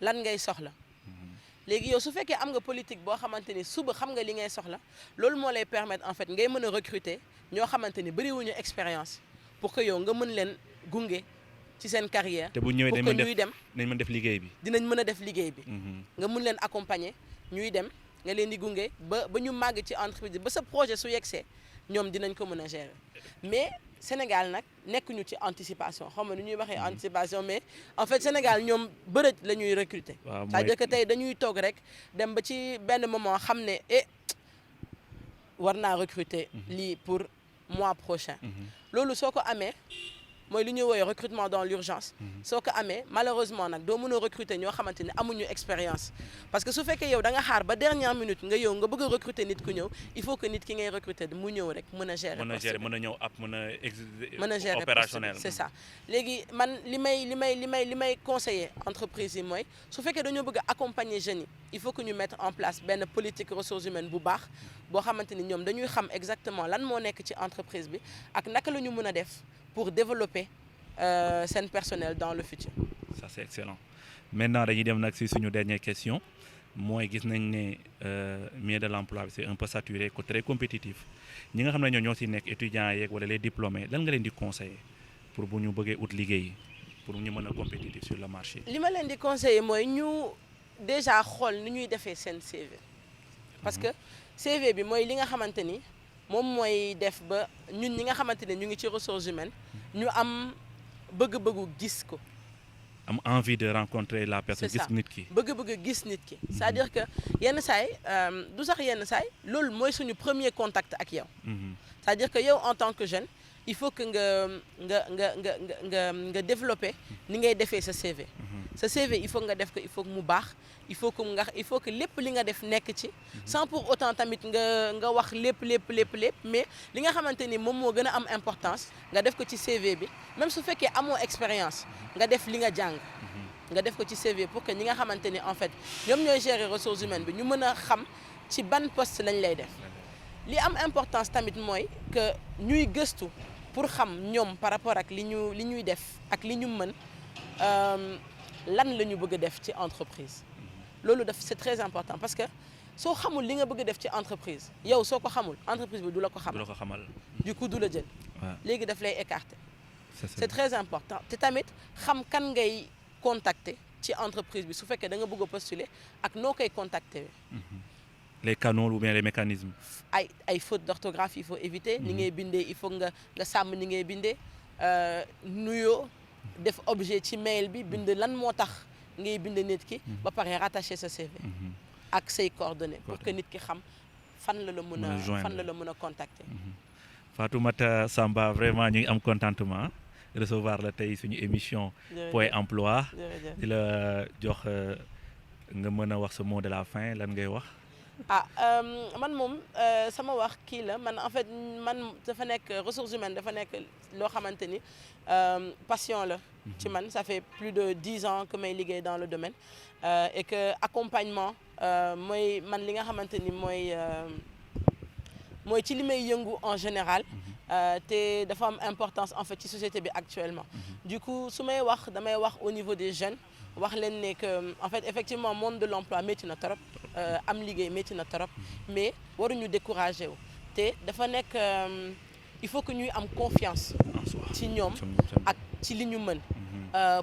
lan ngay soxla léegi yow su fekkee am nga politique boo xamante ni suba xam nga li ngay soxla loolu moo lay permettre en fait ngay mën a recruter ñoo xamante ni bëriwuñu expérience pour que yow nga mën leen gunge ci seen carrière. te bu ñëwee pour que ñuy dem dinañ mën def liggéey bi. dinañ mën a def liggéey bi. nga mën leen accompagner ñuy dem nga leen di gunge ba ñu màgg ci entreprise ba sa projet su yegsee ñoom dinañ ko mën a gérer mais Sénégal nag nekkuñu ci anticipation xam nga nu ñuy waxee anticipation mais en fait Sénégal ñoom bërëj la ñuy recruter. c'est-à-dire que tey dañuy toog rek dem ba ci benn moment xam ne war naa recruter lii pour mois prochain. loolu soo ko amee mooy li ñuy woowee recrutement dans l'urgence soo ko amee malheureusement nag doo mën a recruter ñoo xamante ne amuñu expérience parce que su fekkee yow da nga xaar ba dernière minute nga yow nga bëgg a recruter nit ku ñëw il faut que nit ki ngay recruter mu ñëw rek mën a gérer mën a ñëw ab mën a gérer opérationnel c'est ça léegi man li may conseiller entreprise yi mooy su fekkee dañoo bëgg a accompagner jeunes yi il faut que ñu mettre en place benn politique ressources humaines bu baax boo xamante ni ñoom dañuy xam exactement lan moo nekk ci entreprise bi ak naka la ñu mën a def pour développer seen personnel dans le futur. Ça c'est excellent maintenant dañuy dem nag ci suñu dernière question mooy gis nañ ne milieu de l'emploi bi c'est un peu saturé ko très compétitif ñi nga xam ne ñoo ci nekk étudiants yeeg wala les diplômés lan nga leen di conseiller pour bu ñu bëggee ut liggéey pour ñu mën a compétitif sur le marché. li ma leen di conseiller mooy ñu déjà xool ni ñuy defee seen CV parce que CV bi mooy li nga xamante ni moom mooy def ba ñun ñi nga xamante ne ñu ngi ci ressources humaines ñu am bëgg-bëggu gis ko am envie de rencontrer la personne C'est ça. gis nit ki. bëgg gis nit ki c'est-à-dire que yenn saay du sax yenn saay loolu mooy suñu premier contact ak yow c'est-à-dire que yow en tant que jeune il faut que nga développer ni ngay defee sa CV sa CV il faut nga def ko il faut que mu baax il faut que lépp li nga def nekk ci sans pour autant tamit nga wax lépp mais li nga xamante ni moom moo gën a am importance nga def ko ci CV bi même su fekkee amoo expérience nga def li nga jàng nga def ko ci CV pour que ñi nga xamante ni en fait ñoom ñooy gérer ressources humaines bi ñu mën a xam ci ban poste lañ lay def li am importance tamit mooy que ñuy gëstu pour xam ñoom par rapport ak li ñuy def ak li ñu mën lan la ñu bëgg a def ci entreprise loolu c'est très important parce que soo xamul li nga bëgg a def ci entreprise yow soo ko xamul entreprise bi du la ko xamal du coup du la jël léegi daf lay écarter c'est très important te tamit xam kan ngay contacter ci entreprise bi su fekkee da nga bëgg a postuler ak noo koy contacter les canaux ou bien les mécanismes ay fautes d'orthographe il faut éviter ni ngay bindee il faut nga sàmm ni ngay bindee nuyoo def objet ci mail bi bind lan moo tax ngay bind nit ki ba pare rattacher sa CV ak say coordonnées pour que nit ki xam fan la mën a contacter Fatoumata Samba vraiment ñu ngi am contentement recevoir la tey suñu émission Point Emploi di la jox nga mën a wax sa mot de la fin lan ngay wax man moom sama wax kii la man en fait man dafa nekk ressources humaines dafa nekk loo xamante ni passion la ci man ça fait plus de 10 ans que may liggéey dans le domaine et que accompagnement mooy man li nga xamante ni mooy ci li may yëngu en général te dafa am importance en fait ci société bi actuellement du coup su may wax damay wax au niveau des jeunes wax leen ne que en fait effectivement monde de l'emploi métti na trop am liggéey métti na trop mais waruñu décourager wu te dafa nekk il faut que ñuy am confiance ci ñoom ak ci li ñu mën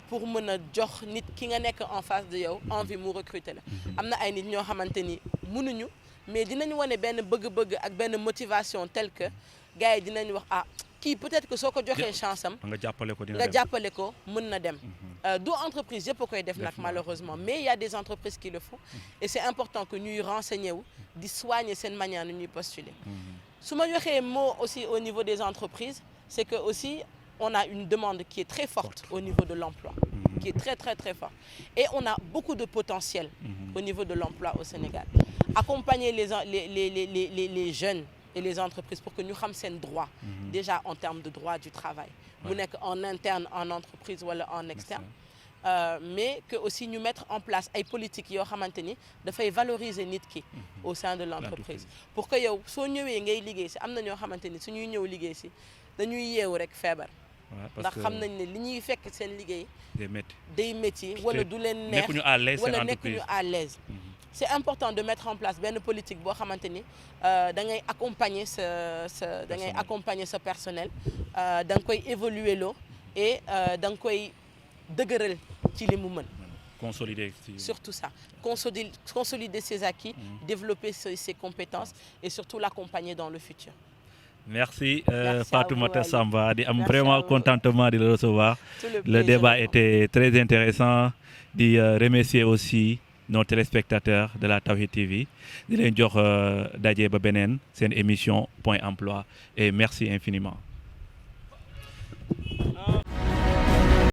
pour mën a jox nit ki nga nekk en face de yow envie mu recruter la am na ay nit ñoo xamante ni mënuñu mais dinañ wane benn bëgg-bëgg ak benn motivation telle que gars yi dinañ wax kii peut-être que soo ko joxee chance am nga jàppale ko mën na dem du entreprise yëpp a koy def nag malheureusement mais il y a des entreprises qui le font et c'est important que ñuy renseigner wu di soigner seen manière nu ñuy postuler su ma joxee mot aussi au niveau des entreprises c'est que aussi on a une demande qui est très forte au niveau de l'emploi qui est très très très forte et on a beaucoup de potentiel au niveau de l'emploi au Sénégal accompagner les jeunes et les entreprises pour que ñu xam seen droit déjà en termes de droit du travail mu nekk en interne en entreprise wala en externe mais que aussi ñu mettre en place ay politiques yoo xamante ni dafay valoriser nit ki au sein de l'entreprise pour que yow soo ñëwee ngay liggéey si am na ñoo xamante ni suñuy ñëw liggéey si dañuy yeewu rek feebar ndax xam nañ ne li ñuy fekk seen liggéey day métti wala du leen neex wala nekkuñu à l'aise c'est important de mettre en place benn politique boo xamante ni da ngay accompagner sa personnel da nga koy évoluer loo et da nga koy dëgëral ci li mu mën consolider surtout ça consolider ses acquis développer ses compétences et surtout l'accompagner dans le futur. Merci Fatoumata Samba di am vraiment contentement de le recevoir. Le débat était très intéressant di remercier aussi nos téléspectateurs de la Tawhid TV di leen jox daje ba beneen seen émission Point Emploi et merci infiniment.